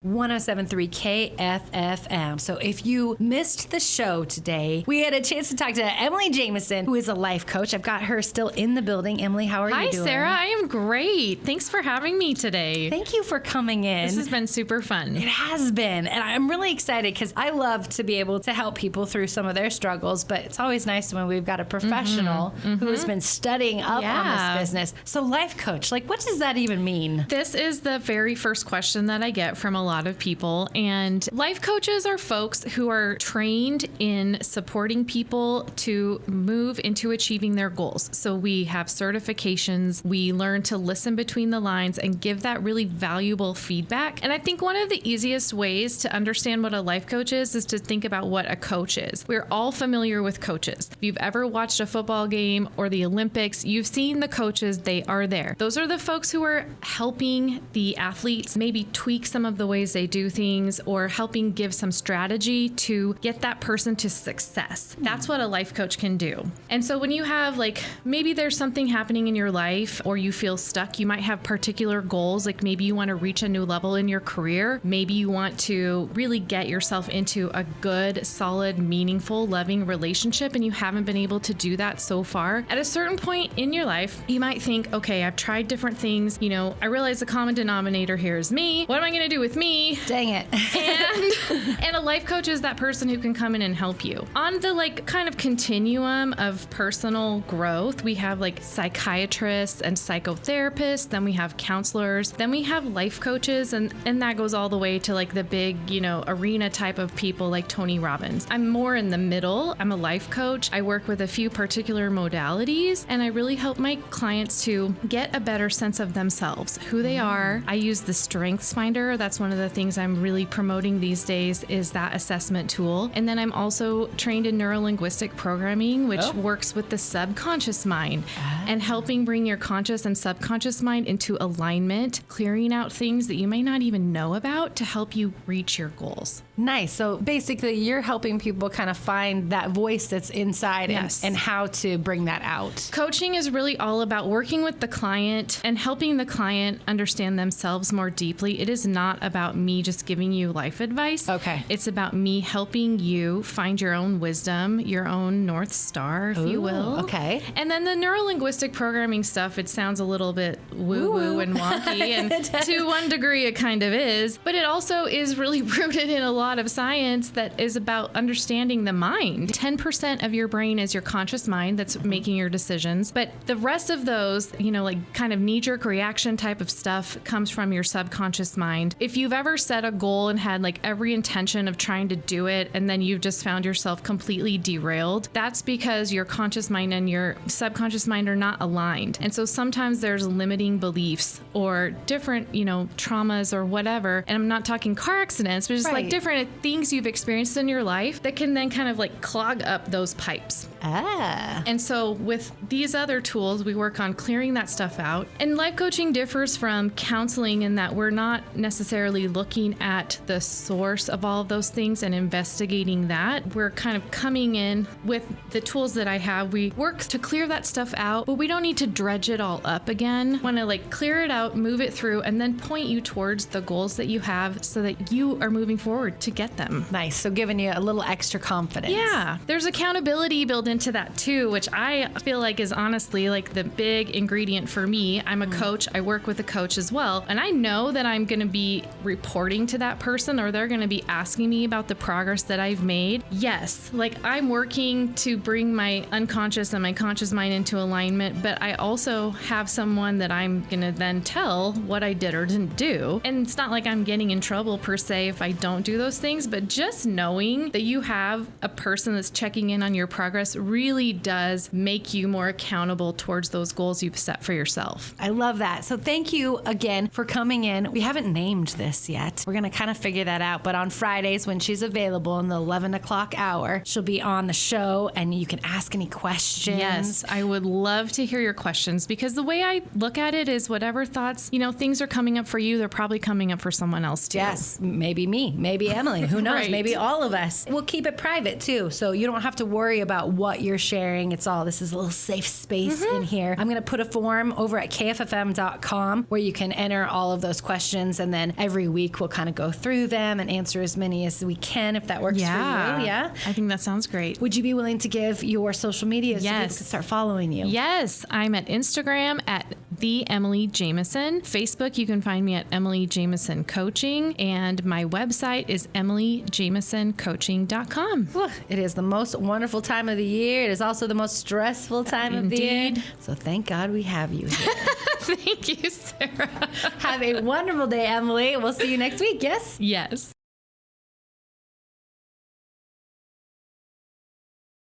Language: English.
107.3 KFFM. So if you missed the show today, we had a chance to talk to Emily Jameson, who is a life coach. I've got her still in the building. Emily, how are you doing? Hi, Sarah. I am great. Thanks for having me today. Thank you for coming in. This has been super fun. It has been. And I'm really excited because I love to be able to help people through some of their struggles, but it's always nice when we've got a professional who has been studying up on this business. So life coach, like what does that even mean? This is the very first question that I get from a lot of people. And life coaches are folks who are trained in supporting people to move into achieving their goals. So we have certifications. We learn to listen between the lines and give that really valuable feedback. And I think one of the easiest ways to understand what a life coach is to think about what a coach is. We're all familiar with coaches. If you've ever watched a football game or the Olympics, you've seen the coaches. They are there. Those are the folks who are helping the athletes maybe tweak some of the ways they do things or helping give some strategy to get that person to success. That's what a life coach can do. And so when you have maybe there's something happening in your life or you feel stuck, you might have particular goals. Like maybe you want to reach a new level in your career. Maybe you want to really get yourself into a good, solid, meaningful, loving relationship and you haven't been able to do that so far. At a certain point in your life, you might think, okay, I've tried different things. I realize the common denominator here is me. What am I going to do with me? Dang it. And a life coach is that person who can come in and help you. On the kind of continuum of personal growth, we have psychiatrists and psychotherapists, then we have counselors, then we have life coaches, and that goes all the way to the big, arena type of people like Tony Robbins. I'm more in the middle. I'm a life coach. I work with a few particular modalities, and I really help my clients to get a better sense of themselves, who they are. I use the Strengths Finder. That's one of the things I'm really promoting these days is that assessment tool. And then I'm also trained in Neurolinguistic programming, which works with the subconscious mind and helping bring your conscious and subconscious mind into alignment, clearing out things that you may not even know about to help you reach your goals. Nice. So basically you're helping people kind of find that voice that's inside and how to bring that out. Coaching is really all about working with the client and helping the client understand themselves more deeply. It is not about me just giving you life advice. Okay. It's about me helping you find your own wisdom, your own North Star, if you will. Okay. And then the neurolinguistic programming stuff, it sounds a little bit woo-woo and wonky. And to one degree, it kind of is. But it also is really rooted in a lot of science that is about understanding the mind. 10% of your brain is your conscious mind that's making your decisions. But the rest of those, kind of knee-jerk reaction type of stuff comes from your subconscious mind. If you've ever set a goal and had every intention of trying to do it, and then you've just found yourself completely derailed, that's because your conscious mind and your subconscious mind are not aligned. And so sometimes there's limiting beliefs or different, traumas or whatever. And I'm not talking car accidents, but just different things you've experienced in your life that can then kind of clog up those pipes. And so with these other tools, we work on clearing that stuff out. And life coaching differs from counseling in that we're not necessarily looking at the source of all of those things and investigating that. We're kind of coming in with the tools that I have. We work to clear that stuff out, but we don't need to dredge it all up again. We want to clear it out, move it through, and then point you towards the goals that you have so that you are moving forward to get them. Nice. So giving you a little extra confidence. Yeah. There's accountability built into that too, which I feel is honestly the big ingredient for me. I'm a coach. I work with a coach as well. And I know that I'm going to be reporting to that person or they're going to be asking me about the progress that I've made. Yes. I'm working to bring my unconscious and my conscious mind into alignment, but I also have someone that I'm going to then tell what I did or didn't do. And it's not I'm getting in trouble per se if I don't do those things, but just knowing that you have a person that's checking in on your progress really does make you more accountable towards those goals you've set for yourself. I love that. So thank you again for coming in. We haven't named this yet. We're going to kind of figure that out, but on Fridays when she's available in the 11 o'clock hour, she'll be on the show and you can ask any questions. Yes, I would love to hear your questions because the way I look at it is whatever thoughts, things are coming up for you, they're probably coming up for someone else too. Yes, maybe me, maybe Emily, who knows, maybe all of us. We'll keep it private too, so you don't have to worry about what what you're sharing. This is a little safe space in here. I'm going to put a form over at kffm.com where you can enter all of those questions, and then every week we'll kind of go through them and answer as many as we can, if that works for you. Yeah. I think that sounds great. Would you be willing to give your social media so people can start following you? Yes. I'm at Instagram at the Emily Jameson. Facebook, you can find me at Emily Jameson Coaching, and my website is emilyjamesoncoaching.com. It is the most wonderful time of the year. It is also the most stressful time of the year. So thank God we have you here. Thank you, Sarah. Have a wonderful day, Emily. We'll see you next week. Yes? Yes.